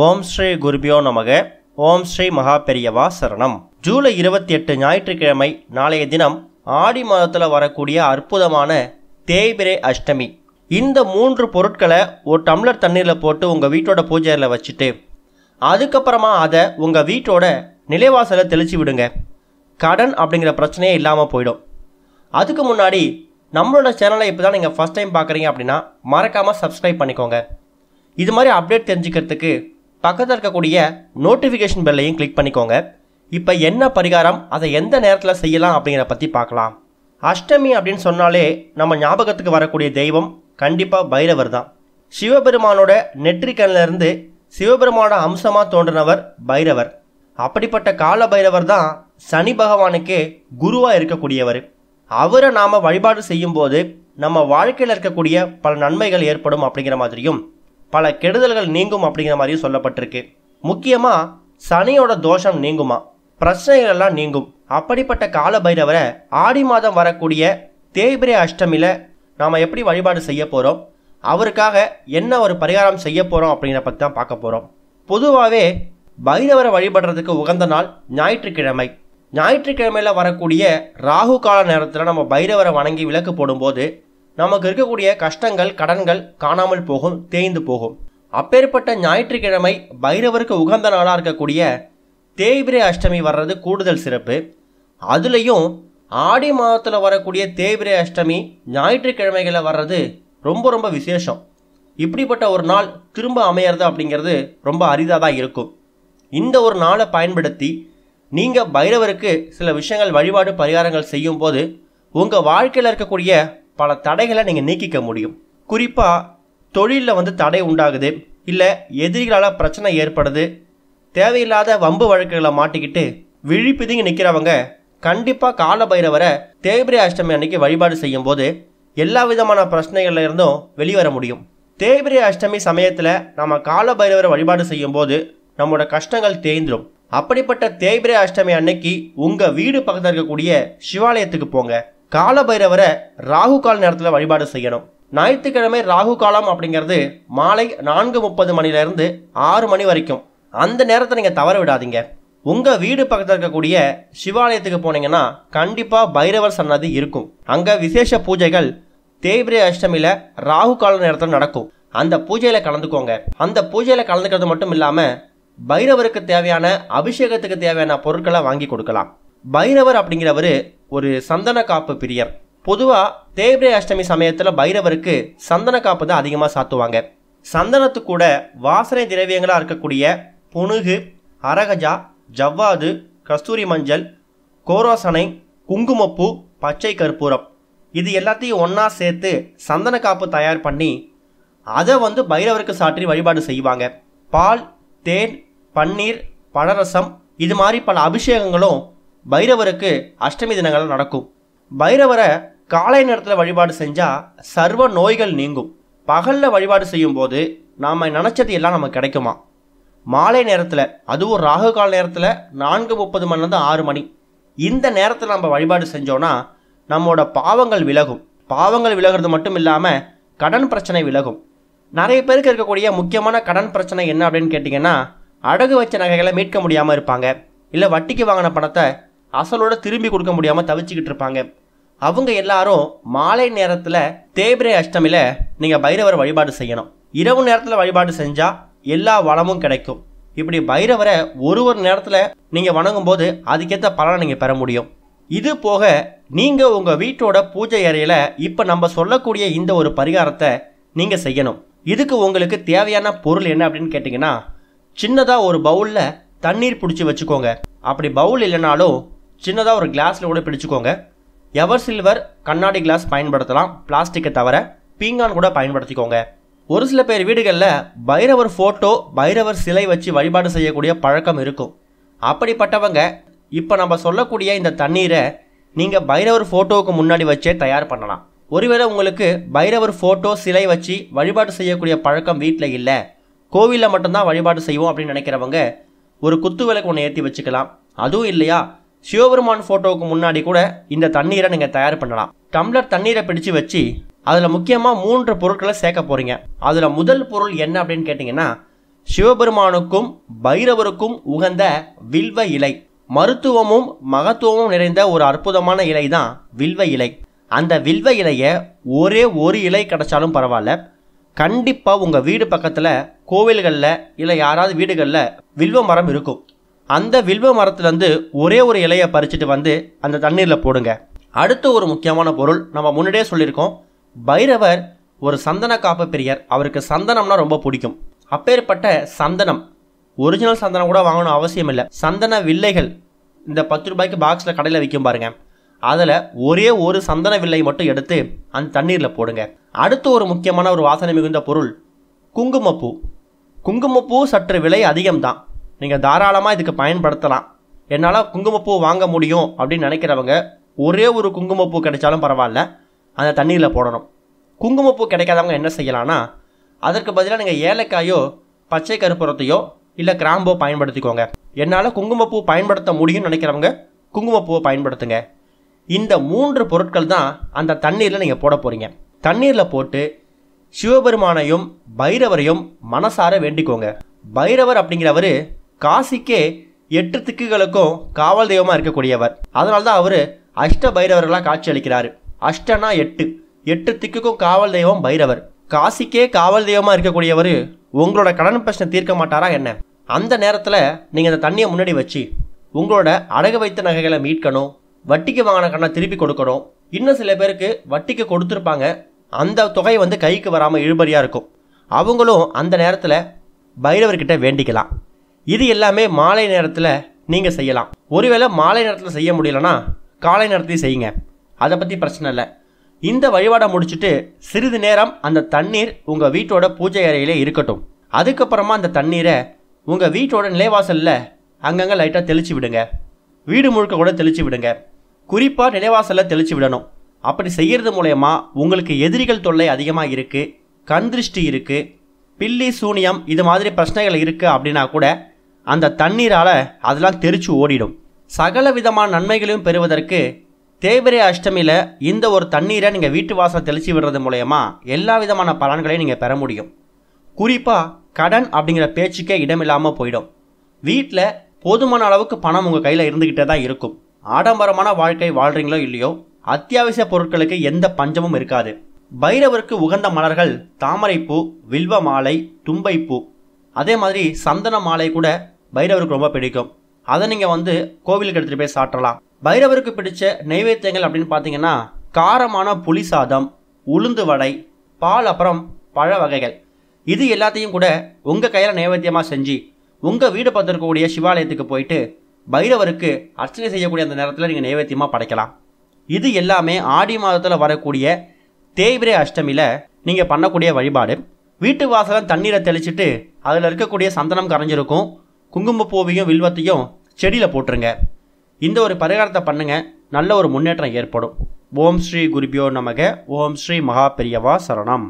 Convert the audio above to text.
ஓம் ஸ்ரீ குருபியோ நமக. ஓம் ஸ்ரீ மகா பெரியவா சரணம். ஜூலை 28 ஞாயிற்றுக்கிழமை நாளைய தினம் ஆடி மாதத்தில் வரக்கூடிய அற்புதமான தேய்பிரை அஷ்டமி. இந்த 3 பொருட்களை ஒரு டம்ளர் தண்ணீரில் போட்டு உங்கள் வீட்டோட பூஜையில் வச்சுட்டு அதுக்கப்புறமா அதை உங்கள் வீட்டோட நிலைவாசலை தெளித்து விடுங்க. கடன் அப்படிங்கிற பிரச்சனையே இல்லாமல் போயிடும். அதுக்கு முன்னாடி நம்மளோட சேனலை இப்போ தான் நீங்கள் ஃபஸ்ட் டைம் பார்க்குறீங்க அப்படின்னா மறக்காமல் சப்ஸ்கிரைப் பண்ணிக்கோங்க. இது மாதிரி அப்டேட் தெரிஞ்சுக்கிறதுக்கு பக்கத்தில் இருக்கக்கூடிய நோட்டிஃபிகேஷன் பெல்லையும் கிளிக் பண்ணிக்கோங்க. இப்போ என்ன பரிகாரம், அதை எந்த நேரத்தில் செய்யலாம் அப்படிங்கிறத பற்றி பார்க்கலாம். அஷ்டமி அப்படின்னு சொன்னாலே நம்ம ஞாபகத்துக்கு வரக்கூடிய தெய்வம் கண்டிப்பாக பைரவர் தான். சிவபெருமானோட நெற்றிக்கண்ணிலிருந்து சிவபெருமானோட அம்சமாக தோன்றினவர் பைரவர். அப்படிப்பட்ட கால பைரவர் தான் சனி பகவானுக்கே குருவாக இருக்கக்கூடியவர். அவரை நாம் வழிபாடு செய்யும்போது நம்ம வாழ்க்கையில் இருக்கக்கூடிய பல நன்மைகள் ஏற்படும் அப்படிங்கிற மாதிரியும் பல கெடுதல்கள் நீங்கும் அப்படிங்கிற மாதிரியும் சொல்லப்பட்டிருக்கு. முக்கியமாக சனியோட தோஷம் நீங்குமா, பிரச்சனைகள் எல்லாம் நீங்கும். அப்படிப்பட்ட கால பைரவரை ஆடி மாதம் வரக்கூடிய தேய்பிரை அஷ்டமியில் நாம் எப்படி வழிபாடு செய்ய போகிறோம், அவருக்காக என்ன ஒரு பரிகாரம் செய்ய போகிறோம் அப்படிங்கிற பற்றி தான் பார்க்க போகிறோம். பொதுவாகவே பைரவரை வழிபடுறதுக்கு உகந்த நாள் ஞாயிற்றுக்கிழமை. ஞாயிற்றுக்கிழமையில் வரக்கூடிய ராகு கால நேரத்தில் நம்ம பைரவரை வணங்கி விளக்கு போடும்போது நமக்கு இருக்கக்கூடிய கஷ்டங்கள் கடன்கள் காணாமல் போகும், தேய்ந்து போகும். அப்பேற்பட்ட ஞாயிற்றுக்கிழமை பைரவருக்கு உகந்த நாளாக இருக்கக்கூடிய தேய்பிரை அஷ்டமி வர்றது கூடுதல் சிறப்பு. அதுலேயும் ஆடி மாதத்தில் வரக்கூடிய தேய்பிரை அஷ்டமி ஞாயிற்றுக்கிழமைகளில் வர்றது ரொம்ப ரொம்ப விசேஷம். இப்படிப்பட்ட ஒரு நாள் திரும்ப அமையிறது அப்படிங்கிறது ரொம்ப அரிதாக தான் இருக்கும். இந்த ஒரு நாளை பயன்படுத்தி நீங்கள் பைரவருக்கு சில விஷயங்கள் வழிபாடு பரிகாரங்கள் செய்யும் போது உங்கள் வாழ்க்கையில் இருக்கக்கூடிய பல தடைகளை நீங்கள் நீக்கிக்க முடியும். குறிப்பாக தொழிலில் தடை உண்டாகுது, இல்லை எதிரிகளால் பிரச்சனை ஏற்படுது, தேவையில்லாத வம்பு வழக்குகளை மாட்டிக்கிட்டு விழிப்பிதுங்கி நிற்கிறவங்க கண்டிப்பாக கால பைரவரை தேய்பிரை அஷ்டமி அன்னைக்கு வழிபாடு செய்யும் போது எல்லா விதமான பிரச்சனைகள்ல இருந்தும் வெளிவர முடியும். தேய்பிரை அஷ்டமி சமயத்தில் நம்ம கால பைரவரை வழிபாடு செய்யும் போது நம்மளோட கஷ்டங்கள் தேய்ந்துடும். அப்படிப்பட்ட தேய்பிரை அஷ்டமி அன்னைக்கு உங்கள் வீடு பக்கத்தில் இருக்கக்கூடிய சிவாலயத்துக்கு போங்க. கால பைரவரை ராகு கால நேரத்தில் வழிபாடு செய்யணும். ஞாயிற்றுக்கிழமை ராகு காலம் அப்படிங்கிறது மாலை 4:30 மணிலேருந்து 6 மணி வரைக்கும். அந்த நேரத்தை நீங்கள் தவற விடாதீங்க. உங்கள் வீடு பக்கத்தில் இருக்கக்கூடிய சிவாலயத்துக்கு போனீங்கன்னா கண்டிப்பாக பைரவர் சன்னதி இருக்கும். அங்கே விசேஷ பூஜைகள் தேய்பிரை அஷ்டமியில் ராகு கால நேரத்தில் நடக்கும். அந்த பூஜையில் கலந்துக்கோங்க. அந்த பூஜையில் கலந்துக்கிறது மட்டும் இல்லாமல் பைரவருக்கு தேவையான அபிஷேகத்துக்கு தேவையான பொருட்களை வாங்கி கொடுக்கலாம். பைரவர் அப்படிங்கிறவர் ஒரு சந்தன காப்பு பிரியர். பொதுவாக தேய்பிரை அஷ்டமி சமயத்தில் பைரவருக்கு சந்தன காப்பு தான் அதிகமாக சாத்துவாங்க. சந்தனத்து கூட வாசனை திரவியங்களாக இருக்கக்கூடிய புனுகு, அரகஜா, ஜவ்வாது, கஸ்தூரி மஞ்சள், கோரோசனை, குங்குமப்பூ, பச்சை கற்பூரம், இது எல்லாத்தையும் ஒன்றா சேர்த்து சந்தன காப்பு தயார் பண்ணி அதை பைரவருக்கு சாற்றி வழிபாடு செய்வாங்க. பால், தேன், பன்னீர், பழரசம், இது மாதிரி பல அபிஷேகங்களும் பைரவருக்கு அஷ்டமி தினங்கள் நடக்கும். பைரவரை காலை நேரத்தில் வழிபாடு செஞ்சால் சர்வ நோய்கள் நீங்கும். பகலில் வழிபாடு செய்யும் போது நாம் நினச்சது எல்லாம் நமக்கு கிடைக்குமா. மாலை நேரத்தில், அதுவும் ராகு கால நேரத்தில் 4:30 மணிலேருந்து 6 மணி, இந்த நேரத்தில் நம்ம வழிபாடு செஞ்சோன்னா நம்மளோட பாவங்கள் விலகும். பாவங்கள் விலகிறது மட்டும் இல்லாமல் கடன் பிரச்சனை விலகும். நிறைய பேருக்கு இருக்கக்கூடிய முக்கியமான கடன் பிரச்சனை என்ன அப்படின்னு கேட்டிங்கன்னா, அடகு வச்ச நகைகளை மீட்க முடியாமல் இருப்பாங்க, இல்லை வட்டிக்கு வாங்கின பணத்தை அசலோட திரும்பி கொடுக்க முடியாமல் தவிச்சுக்கிட்டு இருப்பாங்க. அவங்க எல்லாரும் மாலை நேரத்தில் தேய்பிரை அஷ்டமியில் நீங்கள் பைரவரை வழிபாடு செய்யணும். இரவு நேரத்தில் வழிபாடு செஞ்சால் எல்லா வளமும் கிடைக்கும். இப்படி பைரவரை ஒரு நேரத்தில் நீங்கள் வணங்கும் போது அதுக்கேற்ற பலனை நீங்கள் பெற முடியும். இது போக நீங்கள் உங்கள் வீட்டோட பூஜை அறையில் இப்போ நம்ம சொல்லக்கூடிய இந்த ஒரு பரிகாரத்தை நீங்கள் செய்யணும். இதுக்கு உங்களுக்கு தேவையான பொருள் என்ன அப்படின்னு கேட்டிங்கன்னா, சின்னதாக ஒரு பவுலில் தண்ணீர் பிடிச்சி வச்சுக்கோங்க. அப்படி பவுல் இல்லைனாலும் சின்னதாக ஒரு கிளாஸில் கூட பிடிச்சிக்கோங்க. எவர் சில்வர் கண்ணாடி கிளாஸ் பயன்படுத்தலாம், பிளாஸ்டிக்கை தவிர. பீங்கான் கூட பயன்படுத்திக்கோங்க. ஒரு சில பேர் வீடுகளில் பைரவர் ஃபோட்டோ, பைரவர் சிலை வச்சு வழிபாடு செய்யக்கூடிய பழக்கம் இருக்கும். அப்படிப்பட்டவங்க இப்போ நம்ம சொல்லக்கூடிய இந்த தண்ணீரை நீங்கள் பைரவர் ஃபோட்டோவுக்கு முன்னாடி வச்சே தயார் பண்ணலாம். ஒருவேளை உங்களுக்கு பைரவர் ஃபோட்டோ சிலை வச்சு வழிபாடு செய்யக்கூடிய பழக்கம் வீட்டில் இல்லை, கோவிலில் மட்டும்தான் வழிபாடு செய்வோம் அப்படின்னு நினைக்கிறவங்க ஒரு குத்து விளக்கு ஒன்று ஏற்றி வச்சுக்கலாம். அதுவும் இல்லையா, சிவபெருமான் ஃபோட்டோவுக்கு முன்னாடி கூட இந்த தண்ணீரை நீங்கள் தயார் பண்ணலாம். டம்ளர் தண்ணீரை பிடிச்சு வச்சு அதில் முக்கியமாக 3 பொருட்களை சேர்க்க போகிறீங்க. அதில் முதல் பொருள் என்ன அப்படின்னு கேட்டிங்கன்னா, சிவபெருமானுக்கும் பைரவருக்கும் உகந்த வில்வ இலை. மருத்துவமும் மகத்துவமும் நிறைந்த ஒரு அற்புதமான இலை தான் வில்வ இலை. அந்த வில்வ இலையை ஒரே ஒரு இலை கிடைச்சாலும் பரவாயில்ல, கண்டிப்பாக உங்கள் வீடு பக்கத்தில் கோவில்களில் இல்லை யாராவது வீடுகளில் வில்வ மரம் இருக்கும். அந்த வில்வ மரத்துலேருந்து ஒரே ஒரு இலையை பறிச்சுட்டு வந்து அந்த தண்ணீரில் போடுங்க. அடுத்த ஒரு முக்கியமான பொருள், நம்ம முன்னாடியே சொல்லியிருக்கோம், பைரவர் ஒரு சந்தன காப்பு பிரியர். அவருக்கு சந்தனம்னா ரொம்ப பிடிக்கும். அப்பேற்பட்ட சந்தனம், ஒரிஜினல் சந்தனம் கூட வாங்கணும் அவசியம் இல்லை, சந்தன வில்லைகள் இந்த 10 ரூபாய்க்கு பாக்ஸில் கடையில் விற்கும் பாருங்க, அதில் ஒரே ஒரு சந்தன வில்லை மட்டும் எடுத்து அந்த தண்ணீரில் போடுங்க. அடுத்து ஒரு முக்கியமான ஒரு வாசனை மிகுந்த பொருள் குங்குமப்பூ. குங்குமப்பூ சற்று விலை அதிகம்தான், நீங்கள் தாராளமாக இதுக்கு பயன்படுத்தலாம். என்னால் குங்குமப்பூ வாங்க முடியும் அப்படின்னு நினைக்கிறவங்க ஒரே ஒரு குங்குமப்பூ கிடைச்சாலும் பரவாயில்ல, அந்த தண்ணீரில் போடணும். குங்குமப்பூ கிடைக்காதவங்க என்ன செய்யலான்னா, அதற்கு பதிலாக நீங்கள் ஏலக்காயோ பச்சை கற்பூரத்தையோ இல்லை கிராம்போ பயன்படுத்திக்கோங்க. என்னால் குங்குமப்பூ பயன்படுத்த முடியும்னு நினைக்கிறவங்க குங்குமப்பூவை பயன்படுத்துங்க. இந்த 3 பொருட்கள் தான் அந்த தண்ணீரில் நீங்கள் போட போகிறீங்க. தண்ணீரில் போட்டு சிவபெருமானையும் பைரவரையும் மனசார வேண்டிக்கோங்க. பைரவர் அப்படிங்கிறவர் காசிக்கே 8 திக்குகளுக்கும் காவல் தெய்வமாக இருக்கக்கூடியவர். அதனால தான் அவர் அஷ்ட பைரவர்களாக காட்சி அளிக்கிறார். அஷ்டனா 8, 8 திக்குக்கும் காவல் தெய்வம் பைரவர். காசிக்கே காவல் தெய்வமாக இருக்கக்கூடியவர் உங்களோட கடன் பிரச்சனை தீர்க்க மாட்டாரா என்ன? அந்த நேரத்தில் நீங்கள் அந்த தண்ணியை முன்னாடி வச்சு உங்களோட அடகு வைத்த நகைகளை மீட்கணும், வட்டிக்கு வாங்கின கடனை திருப்பி கொடுக்கணும். இன்னும் சில பேருக்கு வட்டிக்கு கொடுத்துருப்பாங்க, அந்த தொகை வந்து கைக்கு வராமல் இழுபறியாக இருக்கும். அவங்களும் அந்த நேரத்தில் பைரவர்கிட்ட வேண்டிக்கலாம். இது எல்லாமே மாலை நேரத்தில் நீங்கள் செய்யலாம். ஒருவேளை மாலை நேரத்தில் செய்ய முடியலன்னா காலை நேரத்தையும் செய்யுங்க, அதை பற்றி பிரச்சனை இல்லை. இந்த வழிபாடை முடிச்சுட்டு சிறிது நேரம் அந்த தண்ணீர் உங்கள் வீட்டோட பூஜை அறையிலே இருக்கட்டும். அதுக்கப்புறமா அந்த தண்ணீரை உங்கள் வீட்டோட நிலைவாசலில் அங்கங்கே லைட்டாக தெளித்து விடுங்க. வீடு முழுக்க கூட தெளித்து விடுங்க. குறிப்பாக நிலைவாசலில் தெளித்து விடணும். அப்படி செய்கிறது மூலயமா உங்களுக்கு எதிரிகள் தொல்லை அதிகமாக இருக்குது, கண் திருஷ்டி இருக்குது, பில்லி சூனியம் இது மாதிரி பிரச்சனைகள் இருக்குது அப்படின்னா கூட அந்த தண்ணீரால் அதெல்லாம் தெரிச்சு ஓடிடும். சகல விதமான நன்மைகளையும் பெறுவதற்கு தேய்பிறை அஷ்டமியில் இந்த ஒரு தண்ணீரை நீங்கள் வீட்டு வாசல் தெளித்து விடுறது மூலயமா எல்லா விதமான பலன்களையும் நீங்கள் பெற முடியும். குறிப்பாக கடன் அப்படிங்கிற பேச்சுக்கே இடமில்லாமல் போயிடும். வீட்டில் போதுமான அளவுக்கு பணம் உங்கள் கையில் இருந்துக்கிட்டே தான் இருக்கும். ஆடம்பரமான வாழ்க்கை வாழ்கிறீங்களோ இல்லையோ, அத்தியாவசிய பொருட்களுக்கு எந்த பஞ்சமும் இருக்காது. பைரவருக்கு உகந்த மலர்கள் தாமரைப்பூ, வில்வ மாலை, தும்பைப்பூ, அதே மாதிரி சந்தன மாலை கூட பைரவருக்கு ரொம்ப பிடிக்கும். அதை நீங்கள் வந்து கோவிலுக்கு எடுத்துகிட்டு போய் சாப்பிடலாம். பைரவருக்கு பிடிச்ச நைவேத்தியங்கள் அப்படின்னு பார்த்தீங்கன்னா காரமான புளி சாதம், உளுந்து வடை, பால், அப்புறம் பழ வகைகள். இது எல்லாத்தையும் கூட உங்கள் கையில் நைவேத்தியமாக செஞ்சு உங்கள் வீடு பார்த்துருக்கக்கூடிய சிவாலயத்துக்கு போயிட்டு பைரவருக்கு அர்ச்சனை செய்யக்கூடிய அந்த நேரத்தில் நீங்கள் நைவேத்தியமாக படைக்கலாம். இது எல்லாமே ஆடி மாதத்தில் வரக்கூடிய தேய்பிறை அஷ்டமியில் நீங்கள் பண்ணக்கூடிய வழிபாடு. வீட்டு வாசலில் தண்ணீரை தெளிச்சுட்டு அதில் இருக்கக்கூடிய சந்தனம் கரைஞ்சிருக்கும் குங்குமப்பூவையும் வில்வத்தையும் செடியில் போட்டுருங்க. இந்த ஒரு பரிகாரத்தை பண்ணுங்கள், நல்ல ஒரு முன்னேற்றம் ஏற்படும். ஓம் ஸ்ரீ குருபியோ நமக. ஓம் ஸ்ரீ மகா பெரியவா சரணம்.